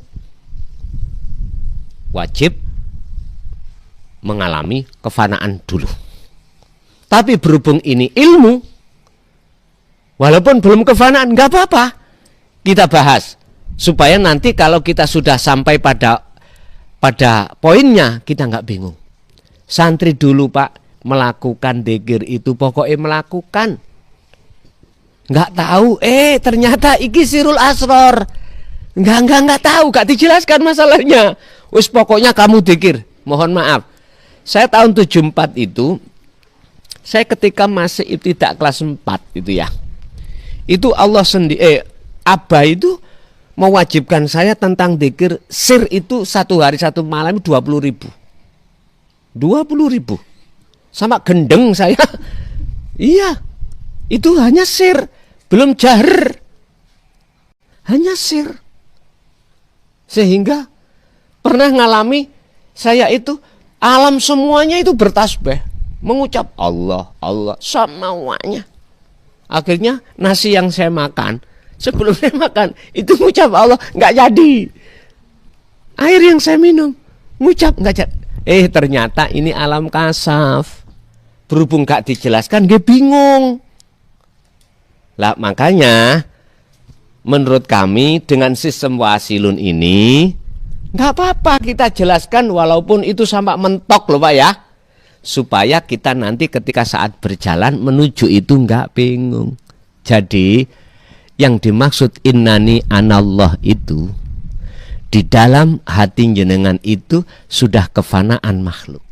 wajib mengalami kefanaan dulu. Tapi berhubung ini ilmu, walaupun belum kefanaan nggak apa-apa, kita bahas supaya nanti kalau kita sudah sampai pada poinnya kita nggak bingung. Santri dulu Pak melakukan dzikir itu pokoknya melakukan, nggak tahu ternyata iki sirul asror, Enggak tahu, gak dijelaskan masalahnya. Wis pokoknya kamu dzikir. Mohon maaf. Saya tahun 74 itu, saya ketika masih ibtidak kelas 4 itu ya. Itu Allah sendiri, Abah itu mewajibkan saya tentang dzikir sir itu satu hari satu malam 20.000. 20.000. Sama gendeng saya. Iya. Itu hanya sir, belum jahr. Hanya sir. Sehingga pernah ngalami saya itu alam semuanya itu bertasbih, mengucap Allah, Allah semuanya. Akhirnya nasi yang saya makan, sebelum saya makan itu mengucap Allah, nggak jadi. Air yang saya minum, mengucap nggak jadi. Ternyata ini alam kasaf. Berhubung nggak dijelaskan, dia bingung. Lah makanya menurut kami dengan sistem wasilun ini nggak apa-apa kita jelaskan walaupun itu sampai mentok loh Pak ya, supaya kita nanti ketika saat berjalan menuju itu nggak bingung. Jadi yang dimaksud innani anallah itu di dalam hati jenengan itu sudah kefanaan makhluk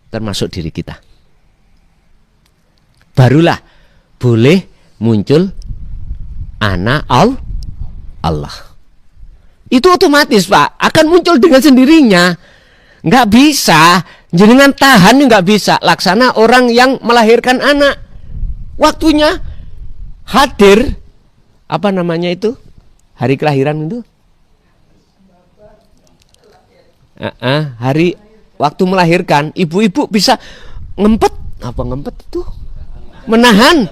termasuk diri kita, barulah boleh muncul ana Allah. Itu otomatis Pak, akan muncul dengan sendirinya. Nggak bisa, jenengan tahan nggak bisa. Laksana orang yang melahirkan anak, waktunya hadir, apa namanya itu, hari kelahiran itu, hari waktu melahirkan, ibu-ibu bisa ngempet, apa ngempet itu, menahan,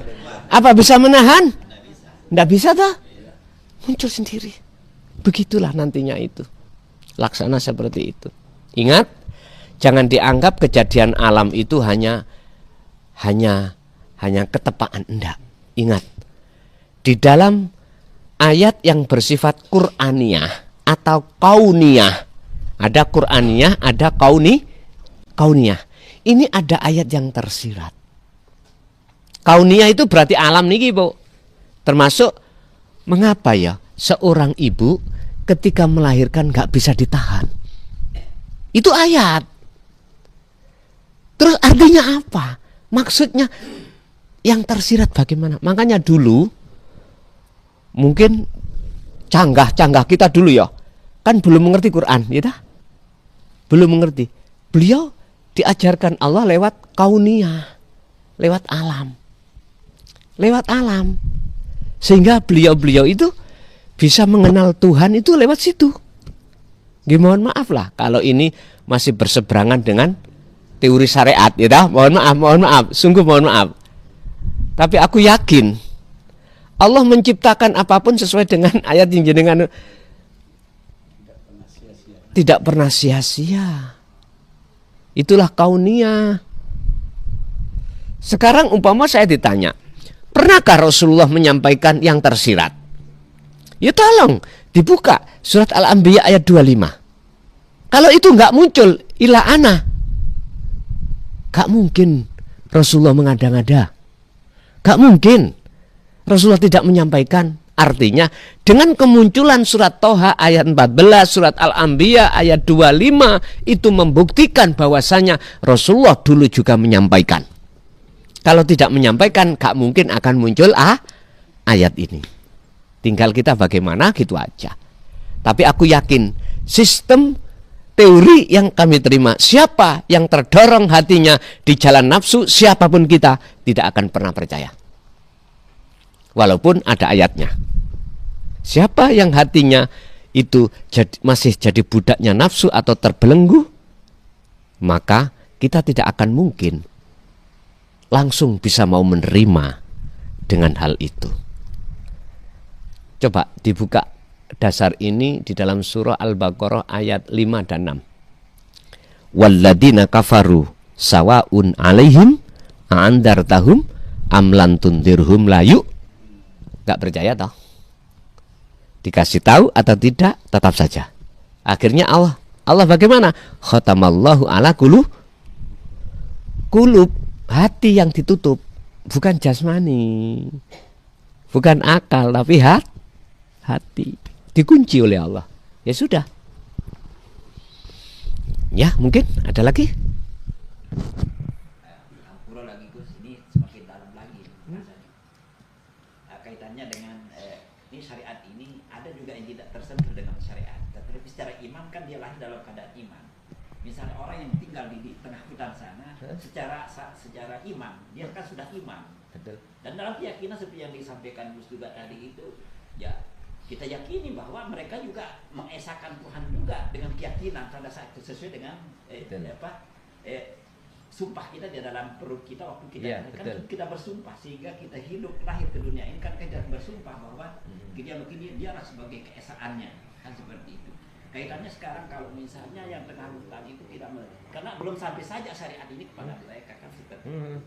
apa bisa menahan? Nggak bisa dah, muncul sendiri. Begitulah nantinya itu, laksana seperti itu. Ingat, jangan dianggap kejadian alam itu hanya ketepaan, enggak. Ingat, di dalam ayat yang bersifat Qur'aniyah atau kauniyah, ada Qur'aniyah, ada kauniyah. Ini ada ayat yang tersirat. Kauniyah itu berarti alam niki, Bu. Termasuk mengapa ya seorang ibu ketika melahirkan gak bisa ditahan. Itu ayat. Terus artinya apa? Maksudnya yang tersirat bagaimana? Makanya dulu mungkin canggah kita dulu ya, kan belum mengerti Quran, ya dah? Belum mengerti. Beliau diajarkan Allah lewat kauniyah, lewat alam. Lewat alam. Sehingga beliau itu bisa mengenal Tuhan itu lewat situ. Mohon maaf lah kalau ini masih berseberangan dengan teori syariat, ya dah? Mohon maaf, sungguh mohon maaf. Tapi aku yakin Allah menciptakan apapun sesuai dengan ayat yang jenengan, tidak pernah sia-sia. Itulah kauniyah. Sekarang umpama saya ditanya, pernahkah Rasulullah menyampaikan yang tersirat? Ya tolong dibuka surat Al-Anbiya ayat 25. Kalau itu nggak muncul, ila ana, gak mungkin Rasulullah mengada-ngada. Gak mungkin Rasulullah tidak menyampaikan. Artinya dengan kemunculan surat Toha ayat 14, surat Al-Anbiya ayat 25 itu membuktikan bahwasanya Rasulullah dulu juga menyampaikan. Kalau tidak menyampaikan, gak mungkin akan muncul ayat ini. Tinggal kita bagaimana, gitu aja. Tapi aku yakin sistem teori yang kami terima, siapa yang terdorong hatinya di jalan nafsu, siapapun kita tidak akan pernah percaya. Walaupun ada ayatnya. Siapa yang hatinya itu masih jadi budaknya nafsu atau terbelenggu, maka kita tidak akan mungkin langsung bisa mau menerima dengan hal itu. Coba dibuka dasar ini di dalam surah Al-Baqarah ayat 5 dan 6. Walladzina kafaru sawaun alaihim a'andartahum am lam tundirhum layu. Gak percaya toh? Dikasih tahu atau tidak, tetap saja. Akhirnya Allah bagaimana? Khatamallahu ala kulub, hati yang ditutup, bukan jasmani, bukan akal, tapi hati. dikunci oleh Allah. Ya sudah. Ya, mungkin ada lagi? Pulau lagi Gus, ini semakin dalam lagi rasanya. Kaitannya dengan ini syariat ini ada juga yang tidak tersentuh dengan syariat. Tetapi secara iman kan dia lahir dalam keadaan iman. Misalnya orang yang tinggal di tengah hutan sana, secara iman dia kan sudah iman. Betul. Dan dalam keyakinan seperti yang disampaikan Gus juga tadi itu, ya kita yakini bahwa mereka juga mengesahkan Tuhan juga dengan keyakinan pada saat itu sesuai dengan sumpah kita di dalam perut kita waktu kita kan kita bersumpah sehingga kita hidup lahir ke dunia ini kan kita bersumpah bahwa dia sebagai keesaannya kan seperti itu. Kaitannya sekarang kalau misalnya yang tengah hutan itu tidak karena belum sampai saja syariat ini kepada mereka kan seperti itu.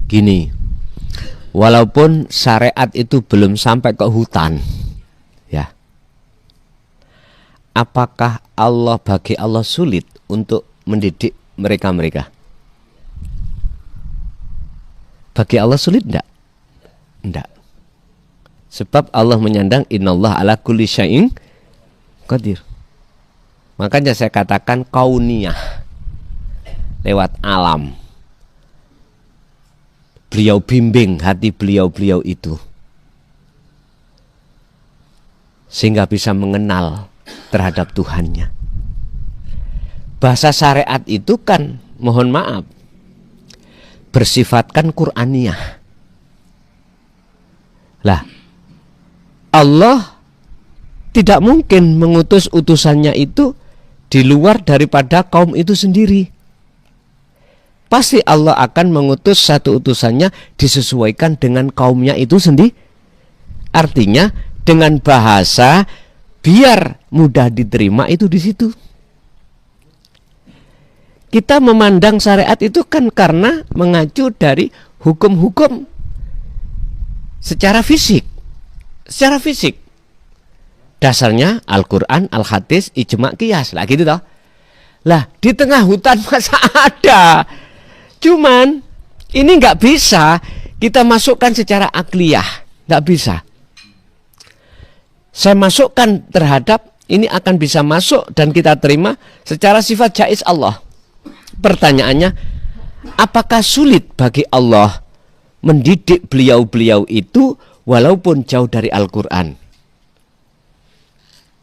Gini, walaupun syariat itu belum sampai ke hutan, ya, apakah bagi Allah sulit untuk mendidik mereka? Bagi Allah sulit enggak? Enggak. Sebab Allah menyandang innallaha ala kulli syai'in qadir. Makanya saya katakan kauniyah lewat alam. Beliau bimbing hati beliau itu sehingga bisa mengenal terhadap Tuhannya. Bahasa syariat itu kan, mohon maaf, bersifatkan Qur'aniyah. Lah, Allah tidak mungkin mengutus utusannya itu di luar daripada kaum itu sendiri. Pasti Allah akan mengutus satu utusannya disesuaikan dengan kaumnya itu sendiri. Artinya dengan bahasa biar mudah diterima itu di situ. Kita memandang syariat itu kan karena mengacu dari hukum-hukum secara fisik. Secara fisik. Dasarnya Al-Quran, Al-Hadis, Ijma' Qiyas. Lah gitu toh. Lah di tengah hutan masa ada. Cuman ini nggak bisa kita masukkan secara akliyah, nggak bisa. Saya masukkan terhadap ini akan bisa masuk dan kita terima secara sifat jaiz Allah. Pertanyaannya, apakah sulit bagi Allah mendidik beliau-beliau itu walaupun jauh dari Al-Quran?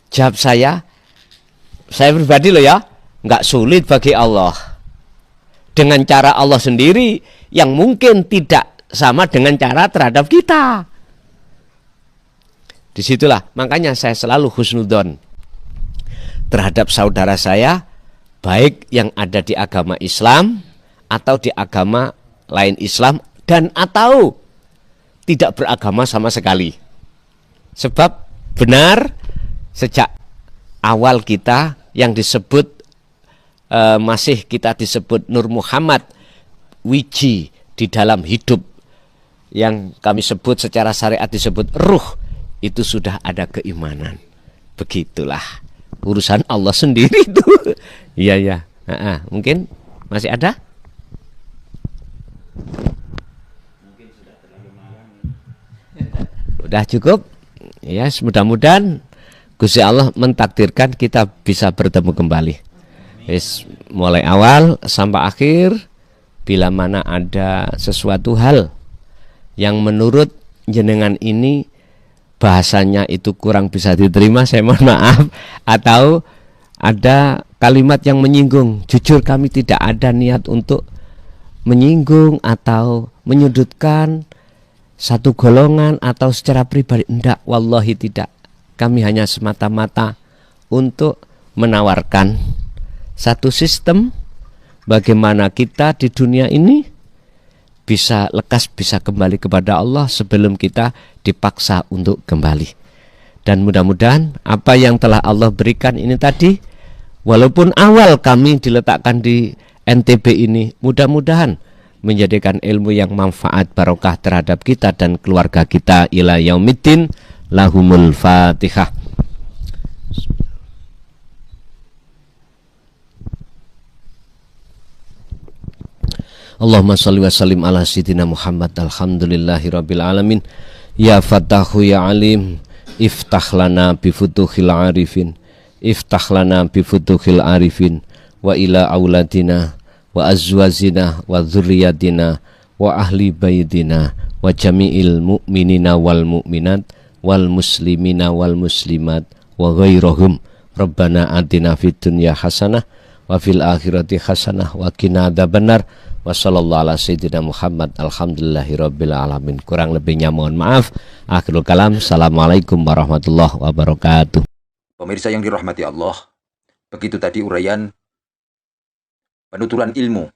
Jawab saya pribadi loh ya, nggak sulit bagi Allah. Dengan cara Allah sendiri yang mungkin tidak sama dengan cara terhadap kita. Disitulah makanya saya selalu husnudzon terhadap saudara saya, baik yang ada di agama Islam atau di agama lain Islam dan atau tidak beragama sama sekali. Sebab benar sejak awal kita yang disebut masih kita disebut Nur Muhammad wiji di dalam hidup yang kami sebut secara syariat disebut ruh, itu sudah ada keimanan. Begitulah urusan Allah sendiri itu. Iya. Mungkin masih ada? Mungkin sudah terlalu malam. Udah cukup. Ya, mudah-mudahan Gusti Allah mentakdirkan kita bisa bertemu kembali. Mulai awal sampai akhir, bila mana ada sesuatu hal yang menurut jenengan ini bahasanya itu kurang bisa diterima, saya mohon maaf. Atau ada kalimat yang menyinggung, jujur kami tidak ada niat untuk menyinggung atau menyudutkan satu golongan atau secara pribadi, enggak, wallahi tidak. Kami hanya semata-mata untuk menawarkan satu sistem bagaimana kita di dunia ini bisa lekas, bisa kembali kepada Allah sebelum kita dipaksa untuk kembali. Dan mudah-mudahan apa yang telah Allah berikan ini tadi, walaupun awal kami diletakkan di NTB ini, mudah-mudahan menjadikan ilmu yang manfaat barokah terhadap kita dan keluarga kita ila yaumiddin. Lahumul Fatihah. Allahumma salli wa sallim ala sayyidina Muhammad. Alhamdulillahi rabbil alamin. Ya Fatahu ya Alim, iftah lana bifutuhil arifin, iftah lana bifutuhil arifin, wa ila auladina wa azwazina wa dzurriyyatina wa ahli baitina wa jami'il mu'minina wal mu'minat wal muslimina wal muslimat wa ghairahum. Rabbana atina fid dunya hasanah wa fil akhirati hasanah wa qina adzabannar. Wa sallallahu ala sayyidina Muhammad. Alhamdulillahirabbil alamin. Kurang lebihnya mohon maaf. Akhirul kalam. Assalamualaikum warahmatullahi wabarakatuh. Pemirsa yang dirahmati Allah, begitu tadi uraian penuturan ilmu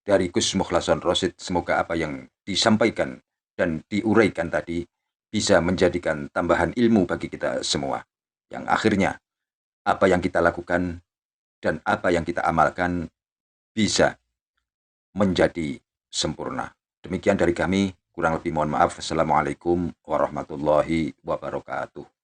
dari Gus Mukhlason Rosyid. Semoga apa yang disampaikan dan diuraikan tadi bisa menjadikan tambahan ilmu bagi kita semua. Yang akhirnya apa yang kita lakukan dan apa yang kita amalkan bisa menjadi sempurna. Demikian dari kami, kurang lebih mohon maaf. Assalamualaikum warahmatullahi wabarakatuh.